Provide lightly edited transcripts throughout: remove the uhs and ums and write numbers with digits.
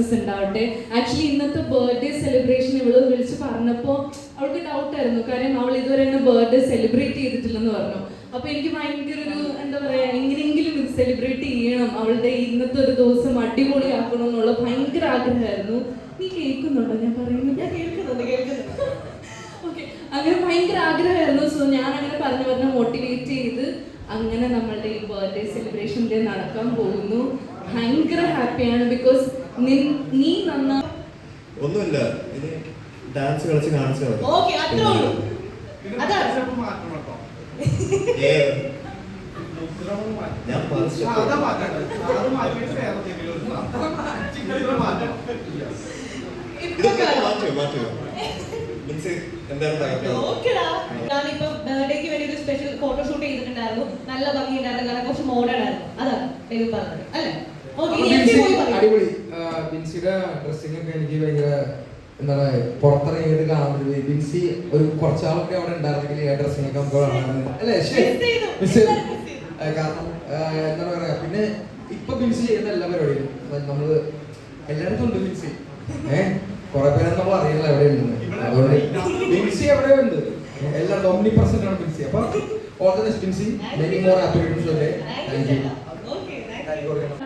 Success ഉണ്ടാവട്ടെ. Actually ഇന്നത്തെ birthday celebration ഇവള് വിളിച്ച് പറഞ്ഞപ്പോൾ അവൾക്ക് ഡൗട്ടായിരുന്നു, കാര്യം അവൾ ഇതുവരെ തന്നെ ബർത്ത്ഡേ സെലിബ്രേറ്റ് ചെയ്തിട്ടില്ലെന്ന് പറഞ്ഞു. അപ്പോൾ എനിക്ക് ഭയങ്കര ഒരു എന്താ പറയുക, എങ്ങനെയെങ്കിലും ഇത് സെലിബ്രേറ്റ് ചെയ്യണം, അവളുടെ ഇന്നത്തെ ഒരു ദിവസം അടിപൊളിയാക്കണം എന്നുള്ള ഭയങ്കര ആഗ്രഹമായിരുന്നു. നീ കേൾക്കുന്നുണ്ടോ ഞാൻ പറയുന്നത്? ഞാൻ കേൾക്കുന്നുണ്ട്. ഓക്കെ, അങ്ങനെ ഭയങ്കര ആഗ്രഹമായിരുന്നു. സോ ഞാൻ അങ്ങനെ പറഞ്ഞ് മോട്ടിവേറ്റ് ചെയ്ത് അങ്ങനെ നമ്മളുടെ ഈ ബർത്ത്ഡേ സെലിബ്രേഷൻ ഡേ നടക്കാൻ പോകുന്നു. ഭയങ്കര ഹാപ്പിയാണ്. ബിക്കോസ് നീ നന്നാ ഒന്നുമില്ല, ഇനി ഡാൻസ് കളിച്ച് കാണിച്ചു ഓക്കേ, അത്രേ ഉള്ളൂ. അതാണ് ഞാൻ ഞാനിപ്പോ ബർത്ത്ഡേക്ക് വേണ്ടി ഒരു സ്പെഷ്യൽ ഫോട്ടോഷൂട്ട് ചെയ്തിട്ടുണ്ടായിരുന്നു. നല്ല ഭംഗിയുണ്ടായിരുന്നു, കാരണം കുറച്ച് മോഡേൺ ആയിരുന്നു. അതാണ് ബേബി പറഞ്ഞത് അല്ലേ? അടിപൊളി. ബിൻസിയുടെ ഡ്രസ്സിംഗ് ഒക്കെ എനിക്ക് ഭയങ്കര എന്താണ് പുറത്തിറങ്ങിയിട്ട് കാണാൻ പറ്റും. ബിൻസി ഒരു കുറച്ചാളൊക്കെ അവിടെ ഉണ്ടായിരുന്നെങ്കിൽ ഡ്രസ്സിംഗ് ഒക്കെ നമുക്ക് കാണാറുണ്ട് അല്ലേ? കാരണം എന്താ പറയാ, പിന്നെ ഇപ്പൊ ബിൻസി ചെയ്യുന്ന എല്ലാ പരിപാടിയും നമ്മള് എല്ലായിടത്തും ഉണ്ട് ബിൻസി. കുറെ പേരെ നമ്മൾ അറിയില്ല എവിടെ ഉണ്ടെന്ന്. അതുകൊണ്ട് ബിൻസി എവിടെ ഉണ്ട്, എല്ലാം ഒമ്നി പ്രസന്റ് ആണ് ബിൻസി. അപ്പൊ all the best Binsy, many more happy returns of day. Thank you.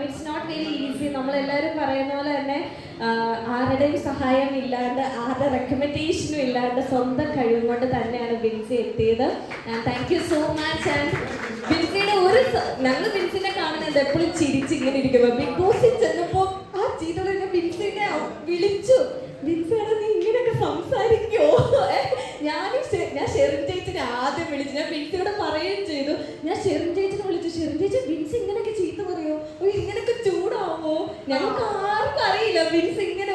It's not very easy. നമ്മളെല്ലാവരും പറയുന്ന പോലെ തന്നെ ആരുടെയും സഹായം ഇല്ലാണ്ട് ആരുടെ റെക്കമെൻഡേഷനും ഇല്ലാണ്ട് സ്വന്തം കഴിവും കൊണ്ട് തന്നെയാണ് ബിൻസി എത്തിയത്. Thank you so much. And ബിൻസിയുടെ ഞങ്ങൾ ബിൻസിനെ കാണുന്നത് എപ്പോഴും ചിരിച്ചിങ്ങനെ ഇരിക്കുമ്പോൾ ബിഗ് ബോസിൽ ചെന്നപ്പോൾ ആ ചീത്തോടെ ബിൻസിനെ വിളിച്ചു, ബിൻസിയുടെ നീ ഇങ്ങനെയൊക്കെ സംസാരിക്കോ? ഞാൻ ഷെറിൻ ചേച്ചിനെ ആദ്യം വിളിച്ചു. ഞാൻ ബിൻസിയോട് പറയുകയും ചെയ്തു, ഞാൻ ഷെറിൻ ചേച്ചിനെ വിളിച്ചു. ഷെറിൻ ചേച്ചി ബിൻസി ഇങ്ങനെയൊക്കെ ചീത്ത പറയോ, ഇങ്ങനെയൊക്കെ ചൂടാവോ? ഞങ്ങൾക്ക് ആർക്കും അറിയില്ല ബിൻസി ഇങ്ങനെ